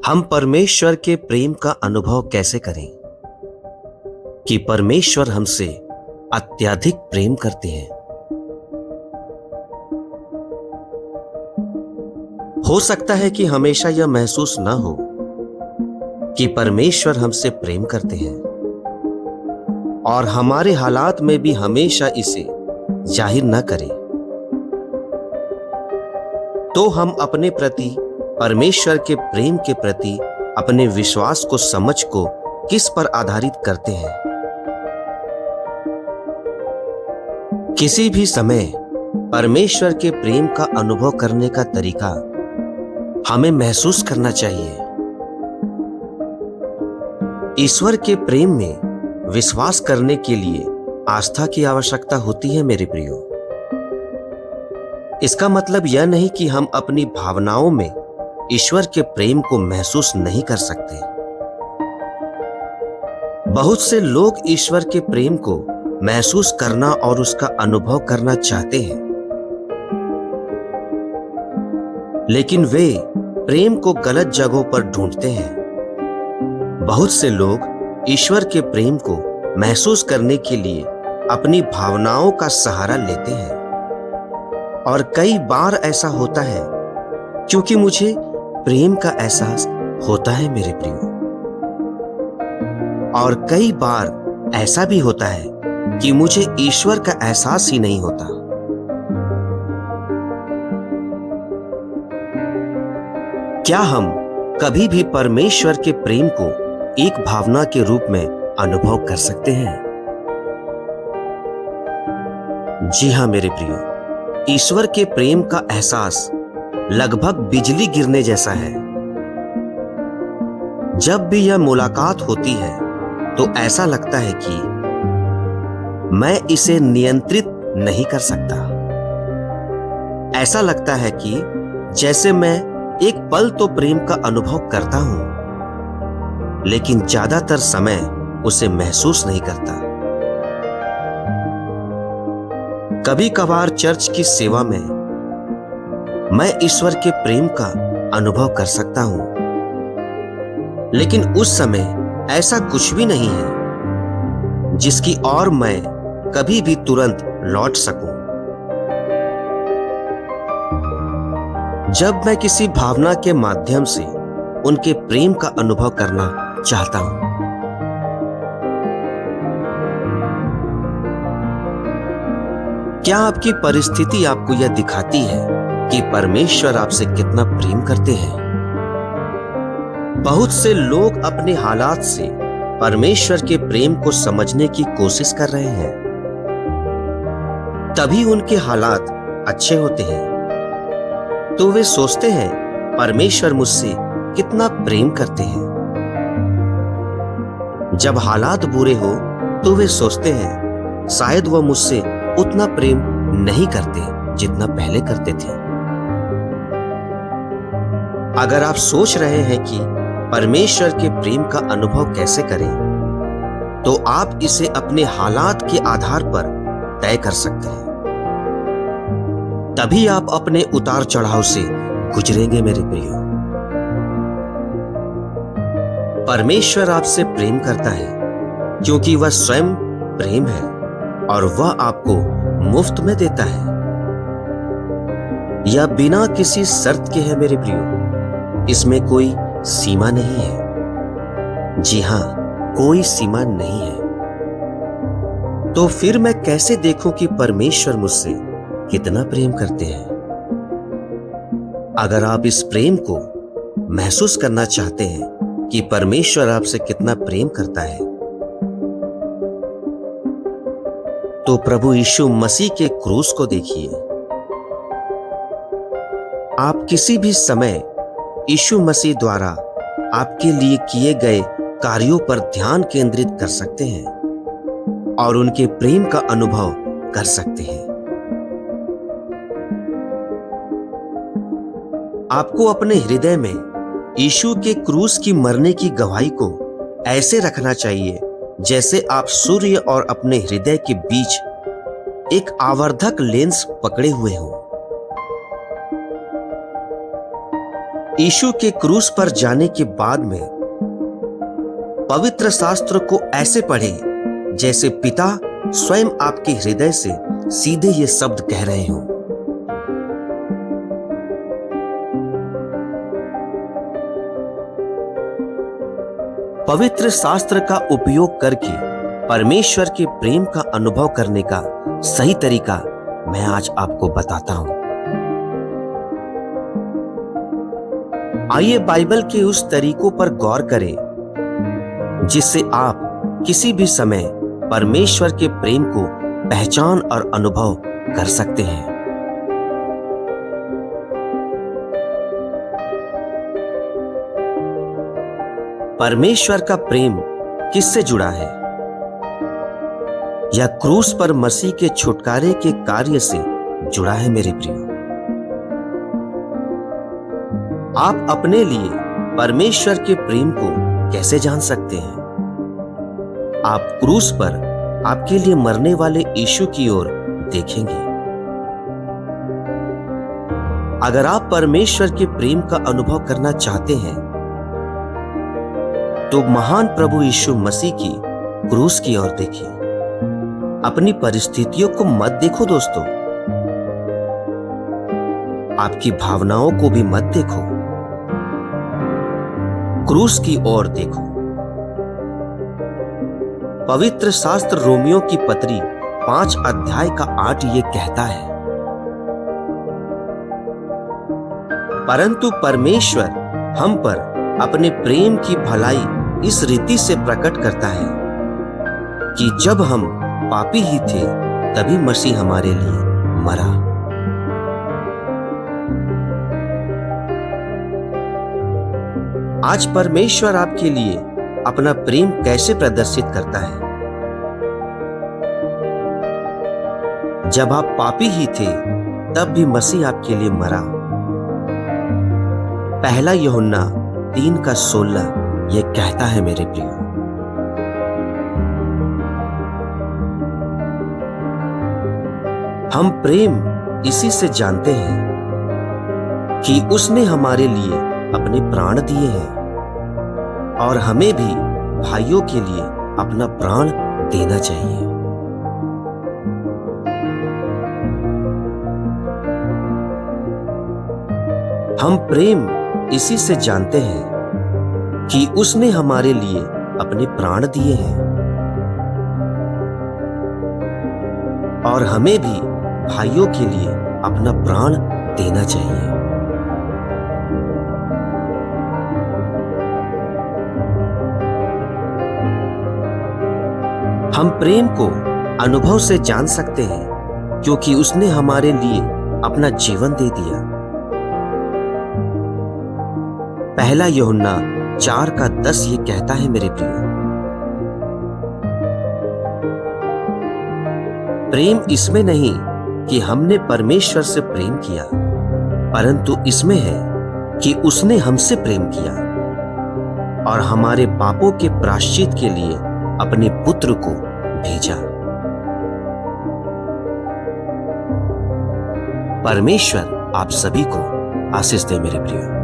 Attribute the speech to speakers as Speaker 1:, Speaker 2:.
Speaker 1: हम परमेश्वर के प्रेम का अनुभव कैसे करें कि परमेश्वर हमसे अत्यधिक प्रेम करते हैं। हो सकता है कि हमेशा यह महसूस न हो कि परमेश्वर हमसे प्रेम करते हैं और हमारे हालात में भी हमेशा इसे जाहिर न करें। तो हम अपने प्रति परमेश्वर के प्रेम के प्रति अपने विश्वास को समझ को किस पर आधारित करते हैं। किसी भी समय परमेश्वर के प्रेम का अनुभव करने का तरीका हमें महसूस करना चाहिए। ईश्वर के प्रेम में विश्वास करने के लिए आस्था की आवश्यकता होती है मेरे प्रियो। इसका मतलब यह नहीं कि हम अपनी भावनाओं में ईश्वर के प्रेम को महसूस नहीं कर सकते। बहुत से लोग ईश्वर के प्रेम को महसूस करना और उसका अनुभव करना चाहते हैं, लेकिन वे प्रेम को गलत जगहों पर ढूंढते हैं। बहुत से लोग ईश्वर के प्रेम को महसूस करने के लिए अपनी भावनाओं का सहारा लेते हैं, और कई बार ऐसा होता है क्योंकि मुझे प्रेम का एहसास होता है मेरे प्रियो। और कई बार ऐसा भी होता है कि मुझे ईश्वर का एहसास ही नहीं होता। क्या हम कभी भी परमेश्वर के प्रेम को एक भावना के रूप में अनुभव कर सकते हैं? जी हां मेरे प्रियो, ईश्वर के प्रेम का एहसास लगभग बिजली गिरने जैसा है। जब भी यह मुलाकात होती है तो ऐसा लगता है कि मैं इसे नियंत्रित नहीं कर सकता। ऐसा लगता है कि जैसे मैं एक पल तो प्रेम का अनुभव करता हूं, लेकिन ज्यादातर समय उसे महसूस नहीं करता। कभी कभार चर्च की सेवा में मैं ईश्वर के प्रेम का अनुभव कर सकता हूं, लेकिन उस समय ऐसा कुछ भी नहीं है जिसकी ओर मैं कभी भी तुरंत लौट सकूं। जब मैं किसी भावना के माध्यम से उनके प्रेम का अनुभव करना चाहता हूं, क्या आपकी परिस्थिति आपको यह दिखाती है कि परमेश्वर आपसे कितना प्रेम करते हैं? बहुत से लोग अपने हालात से परमेश्वर के प्रेम को समझने की कोशिश कर रहे हैं, तभी उनके हालात अच्छे होते हैं तो वे सोचते हैं परमेश्वर मुझसे कितना प्रेम करते हैं। जब हालात बुरे हो तो वे सोचते हैं शायद वह मुझसे उतना प्रेम नहीं करते जितना पहले करते थे। अगर आप सोच रहे हैं कि परमेश्वर के प्रेम का अनुभव कैसे करें, तो आप इसे अपने हालात के आधार पर तय कर सकते हैं। तभी आप अपने उतार चढ़ाव से गुजरेंगे मेरे प्रियो। परमेश्वर आपसे प्रेम करता है क्योंकि वह स्वयं प्रेम है और वह आपको मुफ्त में देता है। यह बिना किसी शर्त के है मेरे प्रियो। इसमें कोई सीमा नहीं है। जी हां, कोई सीमा नहीं है। तो फिर मैं कैसे देखूं कि परमेश्वर मुझसे कितना प्रेम करते हैं? अगर आप इस प्रेम को महसूस करना चाहते हैं कि परमेश्वर आपसे कितना प्रेम करता है, तो प्रभु यीशु मसीह के क्रूस को देखिए। आप किसी भी समय यीशु मसीह द्वारा आपके लिए किए गए कार्यों पर ध्यान केंद्रित कर सकते हैं और उनके प्रेम का अनुभव कर सकते हैं। आपको अपने हृदय में यीशु के क्रूस की मरने की गवाही को ऐसे रखना चाहिए जैसे आप सूर्य और अपने हृदय के बीच एक आवर्धक लेंस पकड़े हुए हों। यीशु के क्रूस पर जाने के बाद में पवित्र शास्त्र को ऐसे पढ़े जैसे पिता स्वयं आपके हृदय से सीधे ये शब्द कह रहे हों। पवित्र शास्त्र का उपयोग करके परमेश्वर के प्रेम का अनुभव करने का सही तरीका मैं आज आपको बताता हूं। आइए बाइबल के उस तरीकों पर गौर करें जिससे आप किसी भी समय परमेश्वर के प्रेम को पहचान और अनुभव कर सकते हैं। परमेश्वर का प्रेम किससे जुड़ा है? यह क्रूस पर मसीह के छुटकारे के कार्य से जुड़ा है मेरे प्रियो। आप अपने लिए परमेश्वर के प्रेम को कैसे जान सकते हैं? आप क्रूस पर आपके लिए मरने वाले यीशु की ओर देखेंगे। अगर आप परमेश्वर के प्रेम का अनुभव करना चाहते हैं तो महान प्रभु यीशु मसीह की क्रूस की ओर देखिए। अपनी परिस्थितियों को मत देखो दोस्तों, आपकी भावनाओं को भी मत देखो, क्रूस की ओर देखो। पवित्र शास्त्र रोमियो की पत्री 5 अध्याय का 8 ये कहता है, परंतु परमेश्वर हम पर अपने प्रेम की भलाई इस रीति से प्रकट करता है कि जब हम पापी ही थे तभी मसीह हमारे लिए मरा। आज परमेश्वर आपके लिए अपना प्रेम कैसे प्रदर्शित करता है? जब आप पापी ही थे तब भी मसीह आपके लिए मरा। पहला यूहन्ना 3:16 ये कहता है मेरे प्रियो। हम प्रेम इसी से जानते हैं कि उसने हमारे लिए अपने प्राण दिए हैं और हमें भी भाइयों के लिए अपना प्राण देना चाहिए। हम प्रेम इसी से जानते हैं कि उसने हमारे लिए अपने प्राण दिए हैं और हमें भी भाइयों के लिए अपना प्राण देना चाहिए। हम प्रेम को अनुभव से जान सकते हैं क्योंकि उसने हमारे लिए अपना जीवन दे दिया। पहला यूहन्ना 4:10 ये कहता है मेरे प्रियो, प्रेम इसमें नहीं कि हमने परमेश्वर से प्रेम किया, परंतु इसमें है कि उसने हमसे प्रेम किया और हमारे पापों के प्रायश्चित के लिए अपने पुत्र को भेजा। परमेश्वर आप सभी को आशीष दे मेरे प्रियो।